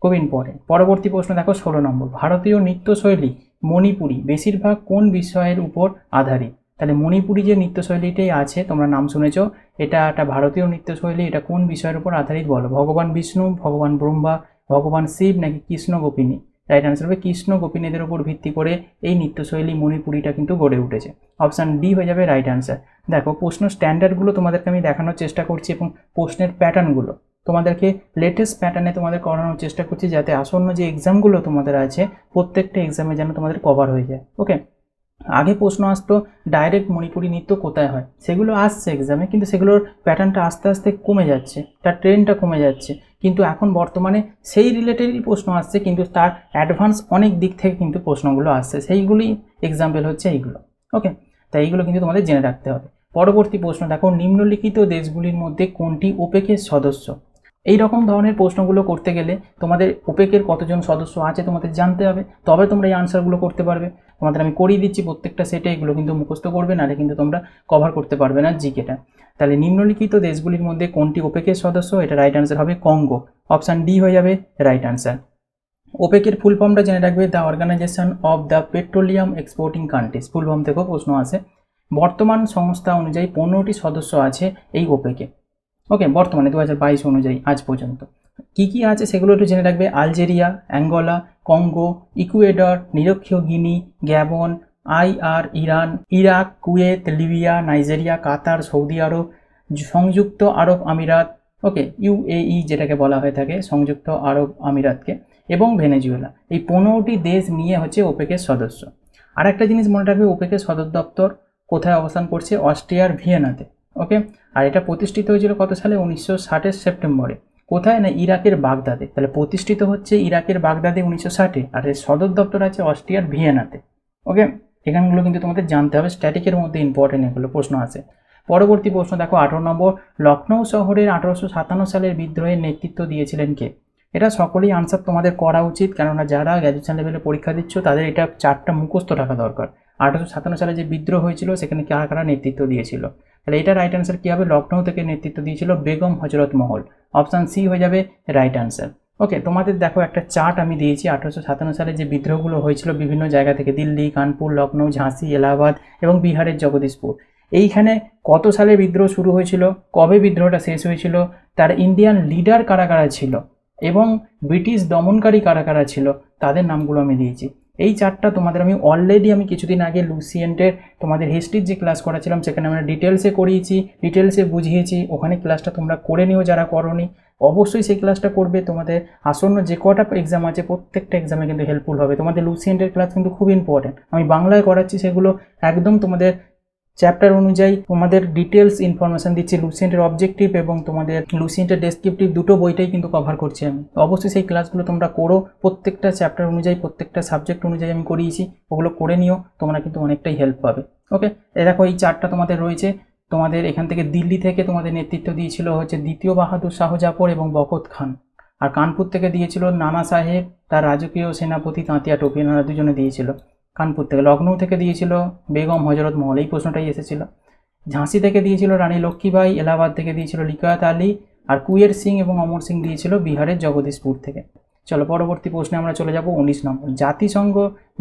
খুব ইম্পর্টেন্ট। পরবর্তী প্রশ্ন দেখো 16 নম্বর, ভারতীয় নৃত্যশৈলী মণিপুরী বেশিরভাগ কোন বিষয়ের উপর আধারিত? তাহলে মণিপুরী যে নৃত্যশৈলীটাই আছে, তোমরা নাম শুনেছ, এটা একটা ভারতীয় নৃত্যশৈলী। এটা কোন বিষয়ের উপর আধারিত বলো? ভগবান বিষ্ণু, ভগবান ব্রহ্মা, ভগবান শিব নাকি কৃষ্ণ গোপিনী? রাইট আনসার হবে কৃষ্ণ গোপিনীদের উপর ভিত্তি করে এই নৃত্যশৈলী মণিপুরীটা কিন্তু গড়ে উঠেছে। অপশান ডি হয়ে যাবে রাইট আনসার। দেখো প্রশ্ন স্ট্যান্ডার্ডগুলো তোমাদেরকে আমি দেখানোর চেষ্টা করছি এবং প্রশ্নের প্যাটার্নগুলো তোমাদেরকে লেটেস্ট প্যাটার্নে তোমাদের করানোর চেষ্টা করছি, যাতে আসন্ন যে এক্সামগুলো তোমাদের আছে প্রত্যেকটা এক্সামে যেন তোমাদের কভার হয়ে যায়। ওকে, আগে প্রশ্ন আসতো ডাইরেক্ট মণিপুরী নৃত্য কোথায় হয়, সেগুলো আসছে এক্সামে, কিন্তু সেগুলোর প্যাটার্নটা আস্তে আস্তে কমে যাচ্ছে, তার ট্রেন্ডটা কমে যাচ্ছে। কিন্তু এখন বর্তমানে সেই রিলেটেডই প্রশ্ন আসছে, কিন্তু তার অ্যাডভান্স অনেক দিক থেকে কিন্তু প্রশ্নগুলো আসছে, সেইগুলি এক্সাম্পল হচ্ছে এইগুলো। ওকে, তাই এইগুলো কিন্তু তোমাদের জেনে রাখতে হবে। পরবর্তী প্রশ্ন দেখো, নিম্নলিখিত দেশগুলির মধ্যে কোনটি ওপেকের সদস্য? এই রকম ধরনের প্রশ্নগুলো করতে গেলে তোমাদের ওপেকের কতজন সদস্য আছে তোমাদের জানতে হবে, তবে তোমরা এই আনসারগুলো করতে পারবে। তোমাদের আমি করিয়ে দিচ্ছি প্রত্যেকটা সেটে, এগুলো কিন্তু মুখস্থ করবে, নাহলে কিন্তু তোমরা কভার করতে পারবে না জিকেটা। তাহলে নিম্নলিখিত দেশগুলির মধ্যে কোনটি ওপেকের সদস্য? এটা রাইট আনসার হবে কঙ্গো। অপশান ডি হয়ে যাবে রাইট আনসার। ওপেকের ফুল ফর্মটা জেনে রাখবে, the organisation of the petroleum exporting countries. Full form থেকেও প্রশ্ন আছে। বর্তমান সংস্থা অনুযায়ী 15টি সদস্য আছে এই ওপেকে। ওকে, বর্তমানে 2022 অনুযায়ী আজ পর্যন্ত কি কি আছে সেগুলো একটু জেনে রাখবে। আলজেরিয়া, অ্যাঙ্গোলা, কঙ্গো, ইকুয়েডর, নিরক্ষীয় Guinea, Gabon, Iran, Iraq, Kuwait, Libya, Nigeria, Qatar, Saudi Arab, সংযুক্ত আরব আমিরাত, ওকে ইউএই যেটাকে বলা হয়ে থাকে সংযুক্ত আরব আমিরাতকে, এবং ভেনেজুয়েলা। এই 15টি দেশ নিয়ে হচ্ছে ওপেকের সদস্য। আর একটা জিনিস মনে রাখবে, ওপেকের সদর দপ্তর কোথায় অবস্থান করছে? অস্ট্রিয়ার ভিয়েনাতে। ওকে, আর এটা প্রতিষ্ঠিত হয়েছিল কত সালে? 1960-এর সেপ্টেম্বরে। কোথায়? না ইরাকের বাগদাদে। তাহলে প্রতিষ্ঠিত হচ্ছে ইরাকের বাগদাদে 1960-এ, আর এর সদর দপ্তর আছে অস্ট্রিয়ার ভিয়েনাতে। ওকে, এখানগুলো কিন্তু তোমাদের জানতে হবে, স্ট্যাটিকের মধ্যে ইম্পর্টেন্ট এগুলো প্রশ্ন আছে। পরবর্তী প্রশ্ন দেখো 18 নম্বর, লখনৌ শহরের 1857 সালের বিদ্রোহের নেতৃত্ব দিয়েছিলেন কে? এটা সকলেই আনসার তোমাদের করা উচিত, কেননা যারা গ্র্যাজুয়েশন লেভেলে পরীক্ষা দিচ্ছ তাদের এটা 4টা মুখস্থ রাখা দরকার। 1857 সালে যে বিদ্রোহ হয়েছিল সেখানে কারা কারা নেতৃত্ব দিয়েছিল? তাহলে এটা রাইট আনসার কী হবে? লখনৌ থেকে নেতৃত্ব দিয়েছিল বেগম হজরত মহল। অপশান সি হয়ে যাবে রাইট আনসার। ওকে, তোমাদের দেখো একটা চার্ট আমি দিয়েছি 1857 সালে যে বিদ্রোহগুলো হয়েছিল বিভিন্ন জায়গা থেকে, দিল্লি, কানপুর, লখনৌ, ঝাঁসি, এলাহাবাদ এবং বিহারের জগদীশপুর। এইখানে কত সালে বিদ্রোহ শুরু হয়েছিল, কবে বিদ্রোহটা শেষ হয়েছিল, তার ইন্ডিয়ান লিডার কারা কারা ছিল এবং ব্রিটিশ দমনকারী কারা কারা ছিল তাদের নামগুলো আমি দিয়েছি। এই চারটা তোমাদের আমি অলরেডি কিছুদিন আগে লুসিয়েন্টের তোমাদের হিস্ট্রির যে ক্লাস করাছিলাম সেখানে আমরা ডিটেলসে করিয়েছি, ডিটেলসে বুঝিয়েছি। ওখানে ক্লাসটা তোমরা করে নিও যারা করোনি, অবশ্যই সেই ক্লাসটা করবে। তোমাদের আসন্ন যে কটা এক্সাম আছে প্রত্যেকটা এক্সামে কিন্তু হেল্পফুল হবে। তোমাদের লুসিয়েন্টের ক্লাস কিন্তু খুব ইম্পর্টেন্ট, আমি বাংলায় করাচ্ছি, সেগুলো একদম তোমাদের চ্যাপ্টার অনুযায়ী তোমাদের ডিটেলস ইনফরমেশন দিচ্ছি। লুসিয়েন্টের অবজেক্টিভ এবং তোমাদের লুসিয়েন্টের ডেসক্রিপটিভ দুটো বইটাই কিন্তু কভার করছি আমি। অবশ্যই সেই ক্লাসগুলো তোমরা করো, প্রত্যেকটা চ্যাপ্টার অনুযায়ী প্রত্যেকটা সাবজেক্ট অনুযায়ী আমি করিয়েছি, ওগুলো করে নিও, তোমরা কিন্তু অনেকটাই হেল্প পাবে। ওকে, দেখো এই চারটা তোমাদের রয়েছে। তোমাদের এখান থেকে দিল্লি থেকে তোমাদের নেতৃত্ব দিয়েছিল হচ্ছে দ্বিতীয় বাহাদুর শাহ জাফর এবং বখত খান, আর কানপুর থেকে দিয়েছিল নানা সাহেব, তার রাজকীয় সেনাপতি তাঁতিয়া টোপি, এনারা দুজনে দিয়েছিল কানপুর থেকে। লখনৌ থেকে দিয়েছিল বেগম হজরত মহল, এই প্রশ্নটাই এসেছিল। ঝাঁসি থেকে দিয়েছিল রানী লক্ষ্মীবাই, এলাহাবাদ থেকে দিয়েছিল লিয়াকত আলী, আর কুয়ের সিং এবং অমর সিং দিয়েছিল বিহারের জগদীশপুর থেকে। চলো পরবর্তী প্রশ্নে আমরা চলে যাব 19 নম্বর। জাতিসংঘ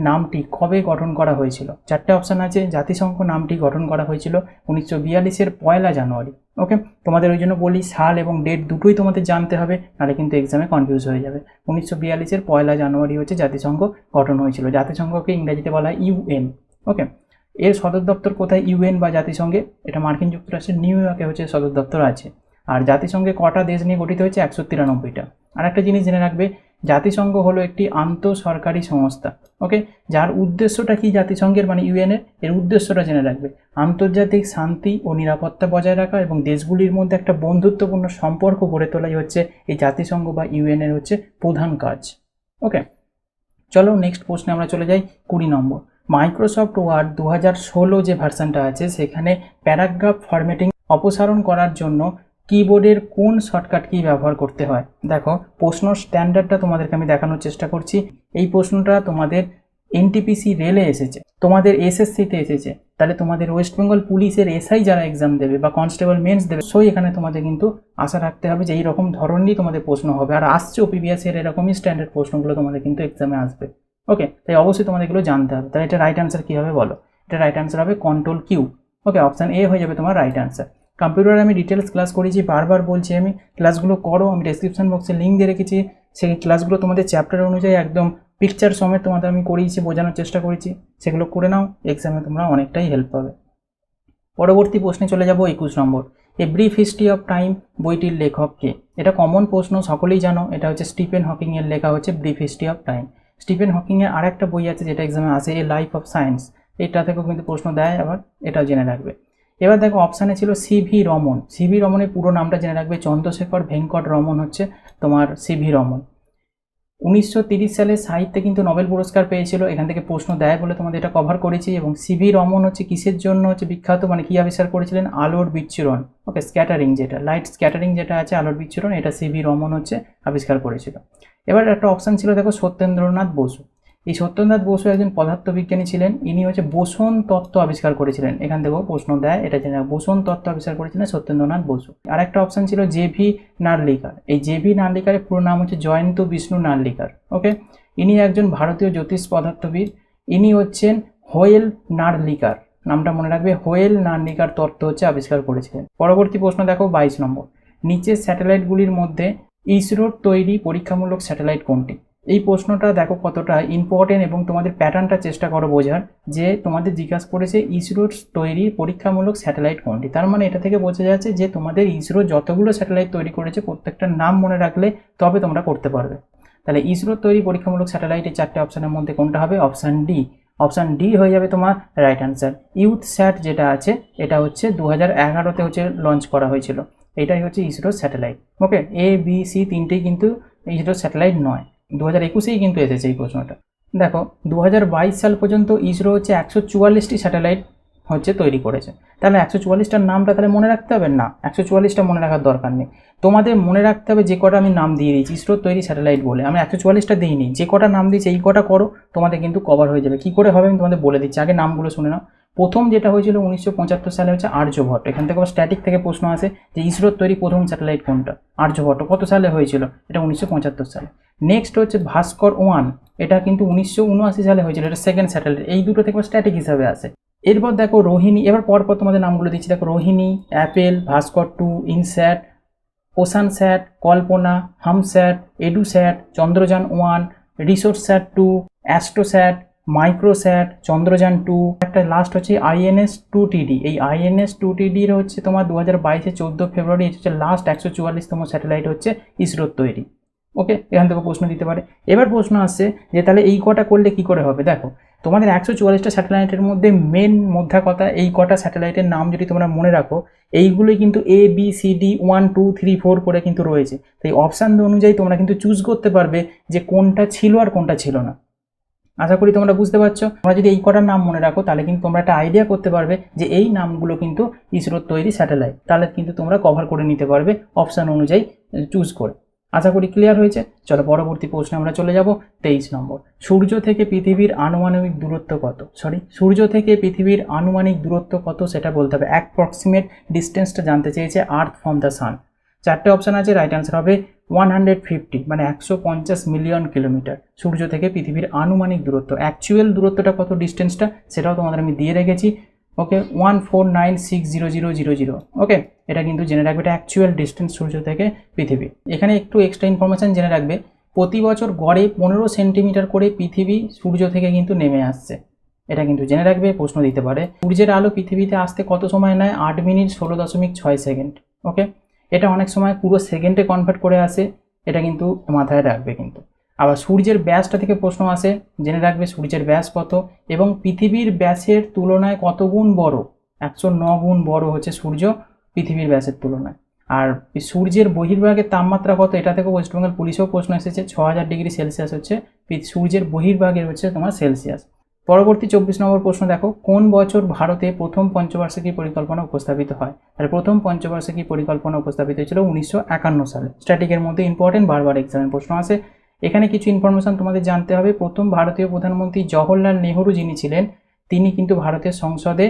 নামটি কবে গঠন করা হয়েছিল? চারটে অপশান আছে। জাতিসংঘ নামটি গঠন করা হয়েছিল 1942-এর 1 জানুয়ারি। ওকে, তোমাদের ওই জন্য বলি সাল এবং ডেট দুটোই তোমাদের জানতে হবে, নাহলে কিন্তু এক্সামে কনফিউজ হয়ে যাবে। 1942-এর 1 জানুয়ারি হচ্ছে জাতিসংঘ গঠন হয়েছিল। জাতিসংঘকে ইংরেজিতে বলা হয় ইউএন। ওকে, এর সদর দপ্তর কোথায় ইউএন বা জাতিসংঘে? এটা মার্কিন যুক্তরাষ্ট্রের নিউ ইয়র্কে হচ্ছে সদর দপ্তর আছে। আর জাতিসংঘে কটা দেশ নিয়ে গঠিত হয়েছে? 193টা। আর একটা জিনিস জেনে রাখবে, জাতিসংঘ হলো একটি আন্তঃসরকারি সংস্থা। ওকে, যার উদ্দেশ্যটা কি জাতিসংঘের মানে ইউএনের, এর উদ্দেশ্যটা জেনে রাখবে, আন্তর্জাতিক শান্তি ও নিরাপত্তা বজায় রাখা এবং দেশগুলির মধ্যে একটা বন্ধুত্বপূর্ণ সম্পর্ক গড়ে তোলাই হচ্ছে এই জাতিসংঘ বা ইউএনের হচ্ছে প্রধান কাজ। ওকে, চলো নেক্সট প্রশ্নে আমরা চলে যাই 20 নম্বর। মাইক্রোসফট ওয়ার্ড 2016 যে ভার্সানটা আছে সেখানে প্যারাগ্রাফ ফরম্যাটিং অপসারণ করার জন্য কিবোর্ডের কোন শর্টকাট কি ব্যবহার করতে হয়? দেখো, প্রশ্ন স্ট্যান্ডার্ডটা তোমাদেরকে আমি দেখানোর চেষ্টা করছি। এই প্রশ্নটা তোমাদের এনটিপিসি রেলে এসেছে, তোমাদের এসএসসিতে এসেছে, তাহলে তোমাদের ওয়েস্ট বেঙ্গল পুলিশের এসআই যারা এক্সাম দেবে বা কনস্টেবল মেন্স দেবে, সই এখানে তোমাদের কিন্তু আশা রাখতে হবে যে এইরকম ধরনেরই তোমাদের প্রশ্ন হবে। আর আসছে ওপিবিএসের এরকমই স্ট্যান্ডার্ড প্রশ্নগুলো তোমাদের কিন্তু এক্সামে আসবে। ওকে, তাই অবশ্যই তোমাদের এগুলো জানতে হবে। তাহলে এটা রাইট অ্যান্সার কী হবে বলো? এটা রাইট অ্যান্সার হবে control Q. Okay, option A হয়ে যাবে তোমার রাইট অ্যান্সার। কম্পিউটারে আমি ডিটেলস ক্লাস করেছি, বারবার বলছি আমি ক্লাসগুলো করো। আমি ডেসক্রিপশন বক্সে লিঙ্ক দিয়ে রেখেছি, সেই ক্লাসগুলো তোমাদের চ্যাপ্টার অনুযায়ী একদম পিকচার সমেত তোমাদের আমি করিয়েছি, বোঝানোর চেষ্টা করেছি। সেগুলো করে নাও, এক্সামে তোমরা অনেকটাই হেল্প পাবে। পরবর্তী প্রশ্নে চলে যাব 21 নম্বর। A brief history of time বইটির লেখক কে? এটা কমন প্রশ্ন, সকলেই জানো। এটা হচ্ছে স্টিফেন হকিং এর লেখা হচ্ছে brief history of time. Stephen Hawking এর আরেকটা বই আছে যেটা এক্সামে আসে, এ লাইফ অফ সায়েন্স। এটা থেকেও কিন্তু প্রশ্ন দেয়, আবার এটাও জেনে রাখবে। এবার দেখো, অপশানে ছিল সিভি রমন। সিভি রমনের পুরো নামটা জেনে রাখবে, চন্দ্রশেখর ভেঙ্কট রমন হচ্ছে তোমার সিভি রমন। 1930 সালে সাহিত্যে কিন্তু নোবেল পুরস্কার পেয়েছিল। এখান থেকে প্রশ্ন দেয় বলে তোমাদের এটা কভার করেছি। এবং সিভি রমন হচ্ছে কিসের জন্য হচ্ছে বিখ্যাত, মানে কি আবিষ্কার করেছিলেন? আলোর বিচ্ছুরণ। ওকে, স্ক্যাটারিং, যেটা লাইট স্ক্যাটারিং যেটা আছে, আলোর বিচ্ছুরণ, এটা সিভি রমন হচ্ছে আবিষ্কার করেছিল। এবার একটা অপশান ছিল দেখো, সত্যেন্দ্রনাথ বসু। এই সত্যেন্দ্রনাথ বসু একজন পদার্থবিজ্ঞানী ছিলেন। ইনি হচ্ছে বোসন তত্ত্ব আবিষ্কার করেছিলেন। এখান থেকেও প্রশ্ন দেয়, এটা জেনে বোসন তত্ত্ব আবিষ্কার করেছিলেন সত্যেন্দ্রনাথ বসু। আর একটা অপশান ছিল জেভি নার্লিকার। এই জেভি নার্লিকারের পুরো নাম হচ্ছে জয়ন্ত বিষ্ণু নার্লিকার। ওকে, ইনি একজন ভারতীয় জ্যোতিষ পদার্থবিদ। ইনি হচ্ছেন হোয়েল নার্লিকার, নামটা মনে রাখবে, হোয়েল নার্লিকার তত্ত্ব হচ্ছে আবিষ্কার করেছিলেন। পরবর্তী প্রশ্ন দেখো 22 নম্বর। নিচের স্যাটেলাইটগুলির মধ্যে ইসরোর তৈরি পরীক্ষামূলক স্যাটেলাইট কোনটি? এই প্রশ্নটা দেখো কতটা ইম্পর্টেন্ট, এবং তোমাদের প্যাটার্নটা চেষ্টা করো বোঝার, যে তোমাদের জিজ্ঞাসা করেছে ইসরোর তৈরি পরীক্ষামূলক স্যাটেলাইট কোনটি। তার মানে এটা থেকে বোঝা যাচ্ছে যে তোমাদের ইসরো যতগুলো স্যাটেলাইট তৈরি করেছে প্রত্যেকটার নাম মনে রাখলে তবে তোমরা করতে পারবে। তাহলে ইসরোর তৈরি পরীক্ষামূলক স্যাটেলাইটের 4টে অপশানের মধ্যে কোনটা হবে? Option D. অপশান ডি হয়ে যাবে তোমার রাইট অ্যান্সার। ইউথ স্যাট যেটা আছে, এটা হচ্ছে 2011-তে হচ্ছে লঞ্চ করা হয়েছিল। এটাই হচ্ছে ইসরোর satellite. Okay, A B C তিনটেই কিন্তু ইসরোর স্যাটেলাইট নয়। 2021-এই কিন্তু এসেছে এই প্রশ্নটা। দেখো, 2022 সাল পর্যন্ত ইসরো হচ্ছে 144টি স্যাটেলাইট হচ্ছে তৈরি করেছে। তাহলে 144টার নামটা তাহলে মনে রাখতে হবে না? 144টা মনে রাখার দরকার নেই। তোমাদের মনে রাখতে হবে যে কটা আমি নাম দিয়ে দিয়েছি ইসরোর তৈরি স্যাটেলাইট বলে, আমি 144টা দিইনি, যে কটা নাম দিয়েছি এই কটা করো, তোমাদের কিন্তু কভার হয়ে যাবে। কী করে হবে আমি তোমাদের বলে দিচ্ছি, আগে নামগুলো শুনে নাও। প্রথম যেটা হয়েছিল 1975 সালে হচ্ছে আর্যভট্ট। এখান থেকে স্ট্যাটিক থেকে প্রশ্ন আসে যে ইসরোর তৈরি প্রথম স্যাটেলাইট কোনটা? আর্যভট্ট। কত সালে হয়েছিল? এটা 1975 সালে। নেক্সট হচ্ছে ভাস্কর 1, এটা কিন্তু 1979 সালে হয়েছিল, এটা সেকেন্ড স্যাটেলাইট। এই দুটো থেকে স্ট্যাটিক হিসাবে আসে। এরপর দেখো রোহিণী, এবার পরপর তোমাদের নামগুলো দিচ্ছি। দেখো, রোহিণী, অ্যাপেল, ভাস্কর 2, ইনস্যাট, ওশানস্যাট, কল্পনা, হামস্যাট, এডুস্যাট, চন্দ্রযান 1, রিসোর্সস্যাট 2, অ্যাস্ট্রোস্যাট, মাইক্রোস্যাট, চন্দ্রযান 2, একটা লাস্ট হচ্ছে INS-2TD। এই INS-2TD-র হচ্ছে তোমার 2022-এর 14 ফেব্রুয়ারি হচ্ছে লাস্ট 144তম স্যাটেলাইট হচ্ছে ইসরোর তৈরি। ওকে, এখান থেকে প্রশ্ন দিতে পারে। এবার প্রশ্ন আসছে যে তাহলে এই কটা করলে কি করে হবে? দেখো, তোমাদের 144টা স্যাটেলাইটের মধ্যে মেন মোদ্দা কথা, এই কটা স্যাটেলাইটের নাম যদি তোমরা মনে রাখো, এইগুলোই কিন্তু ABCD 1 2 3 4 করে কিন্তু রয়েছে। তাই অপশান অনুযায়ী তোমরা কিন্তু চুজ করতে পারবে যে কোনটা ছিল আর কোনটা ছিল না। আশা করি তোমরা বুঝতে পারছো। তোমরা যদি এই কটার নাম মনে রাখো তাহলে কিন্তু তোমরা একটা আইডিয়া করতে পারবে যে এই নামগুলো কিন্তু ইসরোর তৈরি স্যাটেলাইট। তাহলে কিন্তু তোমরা কভার করে নিতে পারবে অপশান অনুযায়ী চুজ করে। আশা করি ক্লিয়ার হয়েছে। চলো পরবর্তী প্রশ্নে আমরা চলে যাব। 23 নম্বর, সূর্য থেকে পৃথিবীর আনুমানিক দূরত্ব কত? সূর্য থেকে পৃথিবীর আনুমানিক দূরত্ব কত সেটা বলতে হবে। অ্যাপ্রক্সিমেট ডিস্টেন্সটা জানতে চেয়েছে আর্থ ফ্রম দ্য সান। চারটে অপশান আছে, রাইট আনসার হবে 150 মানে 150 মিলিয়ন কিলোমিটার সূর্য থেকে পৃথিবীর আনুমানিক দূরত্ব। অ্যাকচুয়াল দূরত্বটা কত ডিস্টেন্সটা সেটাও তোমাদের আমি দিয়ে রেখেছি। ওকে, 1496000। ওকে, এটা কিন্তু জেনে রাখবে, এটা অ্যাকচুয়াল ডিস্টেন্স সূর্য থেকে পৃথিবী। এখানে একটু এক্সট্রা ইনফরমেশান জেনে রাখবে, প্রতি বছর গড়ে 15 সেন্টিমিটার করে পৃথিবী সূর্য থেকে কিন্তু নেমে আসছে। এটা কিন্তু জেনে রাখবে, প্রশ্ন দিতে পারে। সূর্যের আলো পৃথিবীতে আসতে কত সময় নেয়? 8 মিনিট 16.6 সেকেন্ড। ওকে, এটা অনেক সময় পুরো সেকেন্ডে কনভার্ট করে আসে, এটা কিন্তু মাথায় রাখবে। কিন্তু আবার সূর্যের ব্যাসটা থেকে প্রশ্ন আসে, জেনে রাখবে সূর্যের ব্যাস কত এবং পৃথিবীর ব্যাসের তুলনায় কত গুণ বড়। 109 গুণ বড় হচ্ছে সূর্য পৃথিবীর ব্যাসের তুলনায়। আর সূর্যের বহির্ভাগের তাপমাত্রা কত, এটা থেকে ওয়েস্ট বেঙ্গল পুলিশেও প্রশ্ন এসেছে। 6000 ডিগ্রি সেলসিয়াস হচ্ছে সূর্যের বহির্ভাগের হচ্ছে তোমার সেলসিয়াস। পরবর্তী 24 নম্বর প্রশ্ন দেখো, কোন বছর ভারতে প্রথম পঞ্চবার্ষিকী পরিকল্পনা উপস্থাপিত হয়? আর প্রথম পঞ্চবার্ষিকী পরিকল্পনা উপস্থাপিত হয়েছিল 1951 সালে। স্ট্যাটিকের মধ্যে ইম্পর্টেন্ট, বারবার এক্সামে প্রশ্ন আসে। এখানে কিছু ইনফরমেশন তোমাদের জানতে হবে। প্রথম ভারতীয় প্রধানমন্ত্রী জওহরলাল নেহরু যিনি ছিলেন, তিনি কিন্তু ভারতের সংসদে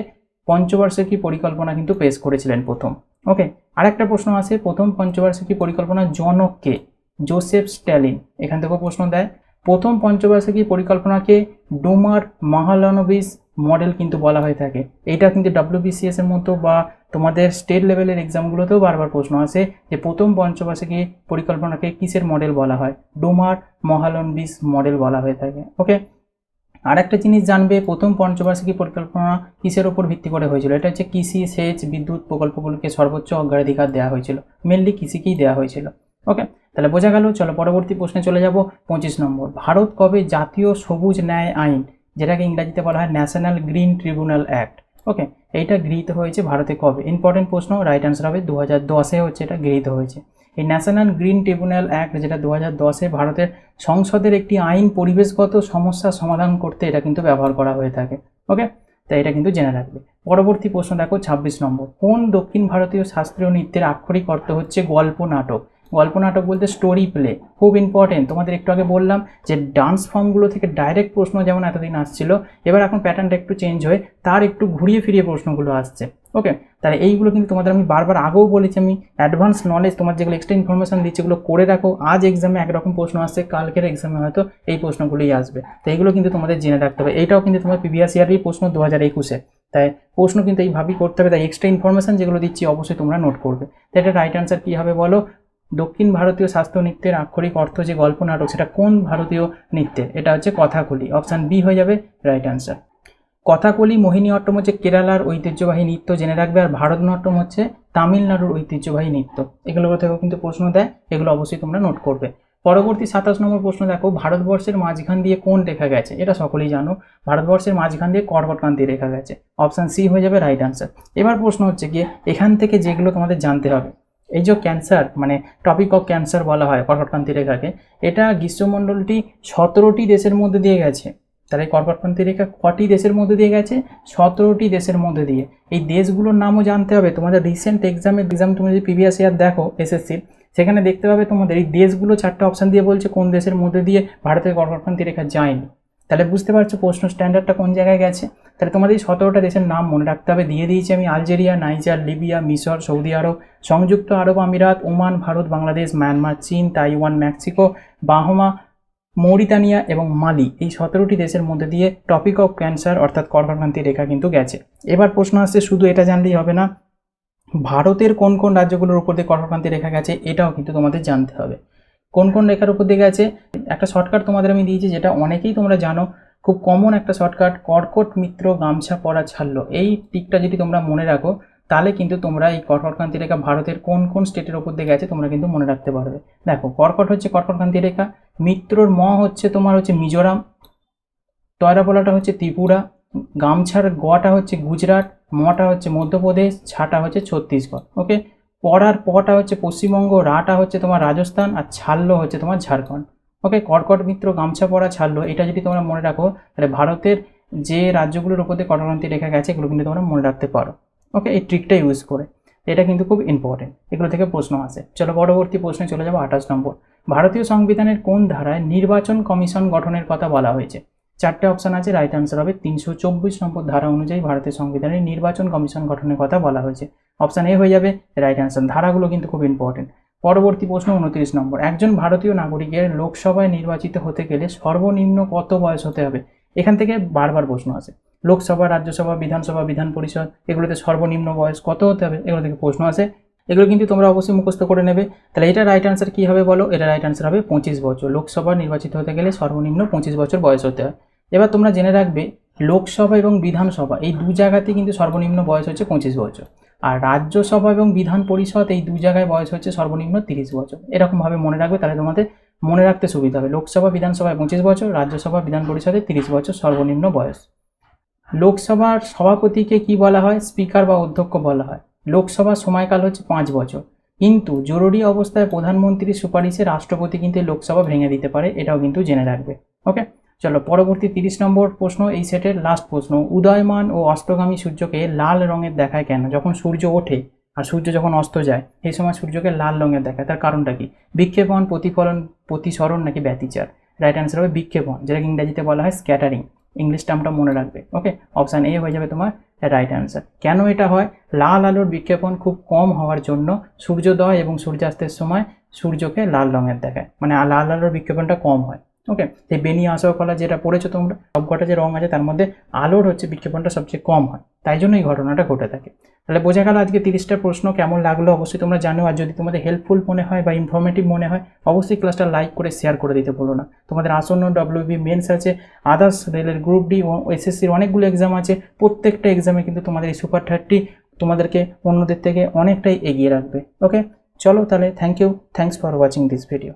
পঞ্চবার্ষিকী পরিকল্পনা কিন্তু পেশ করেছিলেন প্রথম। ওকে, আরেকটা প্রশ্ন আছে, প্রথম পঞ্চবার্ষিকী পরিকল্পনার জনক কে? Joseph Stalin. এখান থেকেও প্রশ্ন দেয়। প্রথম পঞ্চবার্ষিকী পরিকল্পনাকে ডোমার মাহালানোবিস মডেল কিন্তু বলা হয়ে থাকে। এটা কিন্তু WBCS এর মতো বা তোমাদের স্টেট লেভেলের এক্সামগুলোতেও বারবার প্রশ্ন আসে যে প্রথম পঞ্চবার্ষিকী পরিকল্পনাকে কিসের মডেল বলা হয়? ডোমার মাহালানোবিস মডেল বলা হয়ে থাকে। ওকে, আর একটা জিনিস জানবে, প্রথম পঞ্চবার্ষিকী পরিকল্পনা কিসের ওপর ভিত্তি করে হয়েছিল? এটা হচ্ছে কৃষি, সেচ, বিদ্যুৎ প্রকল্পগুলোকে সর্বোচ্চ অগ্রাধিকার দেওয়া হয়েছিল। মেনলি কৃষিকেই দেওয়া হয়েছিল। ওকে, তাহলে বোঝা গেল। চলো পরবর্তী প্রশ্নে চলে যাব। 25 নম্বর, ভারত কবে জাতীয় সবুজ ন্যায় আইন, যেটাকে ইংরাজিতে বলা হয় ন্যাশনাল গ্রিন ট্রিব্যুনাল অ্যাক্ট, ওকে, এইটা গৃহীত হয়েছে ভারতে কবে? ইম্পর্টেন্ট প্রশ্ন, রাইট আনসার হবে 2010-এ হচ্ছে এটা গৃহীত হয়েছে। এই ন্যাশনাল গ্রিন ট্রিব্যুনাল অ্যাক্ট যেটা 2010-এ ভারতের সংসদের একটি আইন পরিবেশগত সমস্যার সমাধান করতে এটা কিন্তু ব্যবহার করা হয়ে থাকে। ওকে, তাই এটা কিন্তু জেনে রাখবে। পরবর্তী প্রশ্ন দেখো 26 নম্বর, কোন দক্ষিণ ভারতীয় শাস্ত্রীয় নৃত্যের আক্ষরিক অর্থ হচ্ছে গল্প নাটক? গল্প নাটক বলতে স্টোরি প্লে, খুব ইম্পর্টেন্ট। তোমাদের একটু আগে বললাম যে ডান্স ফর্মগুলো থেকে ডাইরেক্ট প্রশ্ন যেমন এতদিন আসছিল, এবার এখন প্যাটার্নটা একটু চেঞ্জ হয়ে তার একটু ঘুরিয়ে ফিরিয়ে প্রশ্নগুলো আসছে। ওকে, তাহলে এইগুলো কিন্তু তোমাদের আমি বারবার আগেও বলেছি, আমি অ্যাডভান্স নলেজ তোমার যেগুলো এক্সট্রা ইনফরমেশন দিচ্ছি এগুলো করে রাখো। আজ এক্সামে একরকম প্রশ্ন আসছে, কালকের এক্সামে হয়তো এই প্রশ্নগুলোই আসবে, তো এইগুলো কিন্তু তোমাদের জেনে রাখতে হবে। এইটাও কিন্তু তোমার প্রিভিয়াস ইয়ারেরই প্রশ্ন 2021-এ, তাই প্রশ্ন কিন্তু এইভাবেই করতে হবে। তাই এক্সট্রা ইনফরমেশন যেগুলো দিচ্ছি অবশ্যই তোমরা নোট করবে। তো এটা রাইট আনসার কী হবে বলো? দক্ষিণ ভারতীয় শাস্ত্রীয় নৃত্যের আক্ষরিক অর্থ যে গল্প নাটক, সেটা কোন ভারতীয় নৃত্যের? এটা হচ্ছে কথাকলি। অপশান বি হয়ে যাবে রাইট আনসার। কথাকলি মোহিনীঅট্টম হচ্ছে কেরালার ঐতিহ্যবাহী নৃত্য, জেনে রাখবে। আর ভারতনাট্যম হচ্ছে তামিলনাড়ুর ঐতিহ্যবাহী নৃত্য। এগুলো থেকেও কিন্তু প্রশ্ন দেয়, এগুলো অবশ্যই তোমরা নোট করবে। পরবর্তী 27 নম্বর প্রশ্ন দেখো, ভারতবর্ষের মাঝখান দিয়ে কোন রেখা গেছে? এটা সকলেই জানো, ভারতবর্ষের মাঝখান দিয়ে কর্কটক্রান্তি রেখা গেছে। অপশান সি হয়ে যাবে রাইট আনসার। এবার প্রশ্ন হচ্ছে গিয়ে এখান থেকে যেগুলো তোমাদের জানতে হবে, এই যে ক্যান্সার মানে টপিক অফ ক্যান্সার বলা হয় কর্কটক্রান্তি রেখাকে, এটা গ্রীষ্মমণ্ডলটি 17টি দেশের মধ্যে দিয়ে গেছে। তাহলে কর্কটক্রান্তি রেখা কটি দেশের মধ্যে দিয়ে গেছে? 17টি দেশের মধ্যে দিয়ে। এই দেশগুলোর নামও জানতে হবে। তোমাদের রিসেন্ট এক্সাম তুমি যদি প্রিভিয়াস ইয়ার দেখো এসএসসির, সেখানে দেখতে পাবে তোমাদের এই দেশগুলো 4টে অপশান দিয়ে বলছে কোন দেশের মধ্যে দিয়ে ভারতের কর্কটক্রান্তি রেখা যায়নি। তাহলে বুঝতে পারছো প্রশ্ন স্ট্যান্ডার্ডটা কোন জায়গায় গেছে। তাহলে তোমাদের এই 17টা দেশের নাম মনে রাখতে হবে। দিয়ে দিয়েছি আমি আলজেরিয়া, নাইজার, লিবিয়া, মিশর, সৌদি আরব, সংযুক্ত আরব আমিরাত, ওমান, ভারত, বাংলাদেশ, মায়ানমার, চীন, তাইওয়ান, মেক্সিকো, বাহামা, মৌরিতানিয়া এবং মালি। এই 17টি দেশের মধ্যে দিয়ে টপিক অফ ক্যান্সার অর্থাৎ কর্কটক্রান্তি রেখা কিন্তু গেছে। এবার প্রশ্ন আসছে শুধু এটা জানলেই হবে না, ভারতের কোন কোন রাজ্যগুলোর উপর দিয়ে কর্কটক্রান্তি রেখা গেছে এটাও কিন্তু তোমাদের জানতে হবে। কোন কোন রেখার উপর দিয়ে গেছে? একটা শর্টকাট তোমাদের আমি দিয়েছি, যেটা অনেকেই তোমরা জানো, খুব কমন একটা শর্টকাট, কর্কট মিত্র গামছা পরা ছাড়লো। এই টিকটা যদি তোমরা মনে রাখো তাহলে কিন্তু তোমরা এই কর্কটক্রান্তি রেখা ভারতের কোন কোন স্টেটের উপর দিয়ে গেছে তোমরা কিন্তু মনে রাখতে পারবে। দেখো, কর্কট হচ্ছে কর্কটক্রান্তি রেখা, মিত্রর হচ্ছে তোমার হচ্ছে মিজোরাম, তয়রাপলাটা হচ্ছে ত্রিপুরা, গামছার গটা হচ্ছে গুজরাট, মটা হচ্ছে মধ্যপ্রদেশ, ছাটা হচ্ছে ছত্তিশগড়। ওকে, পড়ার পটা হচ্ছে পশ্চিমবঙ্গ, রাটা হচ্ছে তোমার রাজস্থান, আর ছাল্লো হচ্ছে তোমার ঝাড়খণ্ড। ওকে, কর্কট মিত্র গামছা পরা ছাল্লো, এটা যদি তোমরা মনে রাখো তাহলে ভারতের যে রাজ্যগুলোর উপর দিয়ে কর্কটক্রান্তি রেখা গেছে এগুলো কিন্তু তোমরা মনে রাখতে পারো। ওকে, এই ট্রিকটা ইউজ করে, এটা কিন্তু খুব ইম্পর্টেন্ট, এগুলো থেকে প্রশ্ন আসে। চলো পরবর্তী প্রশ্নে চলে যাবো 28 নম্বর। ভারতীয় সংবিধানের কোন ধারায় নির্বাচন কমিশন গঠনের কথা বলা হয়েছে? চারটে অপশন আছে, রাইট আনসার হবে 324 নম্বর ধারা অনুযায়ী ভারতীয় সংবিধানের নির্বাচন কমিশন গঠনের কথা বলা হয়েছে। অপশন এ হয়ে যাবে রাইট আনসার। ধারাগুলো কিন্তু খুব ইম্পর্টেন্ট। পরবর্তী প্রশ্ন 29 নম্বর, একজন ভারতীয় নাগরিকের লোকসভায় নির্বাচিত হতে গেলে সর্বনিম্ন কত বয়স হতে হবে? এখান থেকে বারবার প্রশ্ন আসে, লোকসভা, রাজ্যসভা, বিধানসভা, বিধান পরিষদ, এগুলোতে সর্বনিম্ন বয়স কত হতে হবে, এগুলো থেকে প্রশ্ন আসে। এগুলো কিন্তু তোমরা অবশ্যই মুখস্থ করে নেবে। তাহলে এটা রাইট আনসার কী হবে বলো? এটা রাইট আনসার হবে 25 বছর। লোকসভা নির্বাচিত হতে গেলে সর্বনিম্ন 25 বছর বয়স হতে হয়। এবার তোমরা জেনে রাখবে, লোকসভা এবং বিধানসভা এই দু জায়গাতে কিন্তু সর্বনিম্ন বয়স হচ্ছে 25 বছর, আর রাজ্যসভা এবং বিধান পরিষদ এই দু জায়গায় বয়স হচ্ছে সর্বনিম্ন 30 বছর। এরকমভাবে মনে রাখবে, তাহলে তোমাদের মনে রাখতে সুবিধা হবে। লোকসভা বিধানসভায় 25 বছর, রাজ্যসভা বিধান পরিষদে 30 বছর সর্বনিম্ন বয়স। লোকসভার সভাপতিকে কি বলা হয়? স্পিকার বা অধ্যক্ষ বলা হয়। লোকসভার সময়কাল হচ্ছে 5 বছর, কিন্তু জরুরি অবস্থায় প্রধানমন্ত্রীর সুপারিশে রাষ্ট্রপতি কিন্তু লোকসভা ভেঙে দিতে পারে, এটাও কিন্তু জেনে রাখবে। ওকে, চলো পরবর্তী 30 নম্বর প্রশ্ন, এই সেটের লাস্ট প্রশ্ন। উদয়মান ও অস্তগামী সূর্যকে লাল রঙের দেখায় কেন? যখন সূর্য ওঠে আর সূর্য যখন অস্ত যায় এই সময় সূর্যকে লাল রঙের দেখায়, তার কারণটা কি? বিক্ষেপণ, প্রতিফলন, প্রতিসরণ নাকি ব্যতিচার? রাইট অ্যান্সার হবে বিক্ষেপণ, যেটাকে ইংরেজিতে বলা হয় স্ক্যাটারিং। ইংলিশ টার্মটা মনে রাখবে। ওকে, অপশান এ হয়ে যাবে তোমার রাইট অ্যান্সার। কেন এটা হয়? লাল আলোর বিক্ষেপণ খুব কম হওয়ার জন্য সূর্যোদয় এবং সূর্যাস্তের সময় সূর্যকে লাল রঙের দেখায়, মানে লাল আলোর বিক্ষেপণটা কম হয়। ওকে, এই বেনি আসরকলা যেটা পড়েছো তোমরা, সবকটা যে রঙ আছে তার মধ্যে আলোর হচ্ছে বিক্ষেপণটা সবচেয়ে কম হয়, তাই জন্য এই ঘটনাটা ঘটে থাকে। তাহলে বোঝা গেল আজকে 30টা প্রশ্ন কেমন লাগলো অবশ্যই তোমরা জানো। আর যদি তোমাদের হেল্পফুল মনে হয় বা ইনফরমেটিভ মনে হয় অবশ্যই ক্লাসটা লাইক করে শেয়ার করে দিতে বলো না। তোমাদের আসন্ন WB মেন্স আছে, আদার্স রেলের গ্রুপ ডি ও SSCর অনেকগুলো এক্সাম আছে, প্রত্যেকটা এক্সামে কিন্তু তোমাদের এই সুপার 30 তোমাদেরকে অন্যদের থেকে অনেকটাই এগিয়ে রাখবে। ওকে, চলো তাহলে, thank you, thanks for watching this video.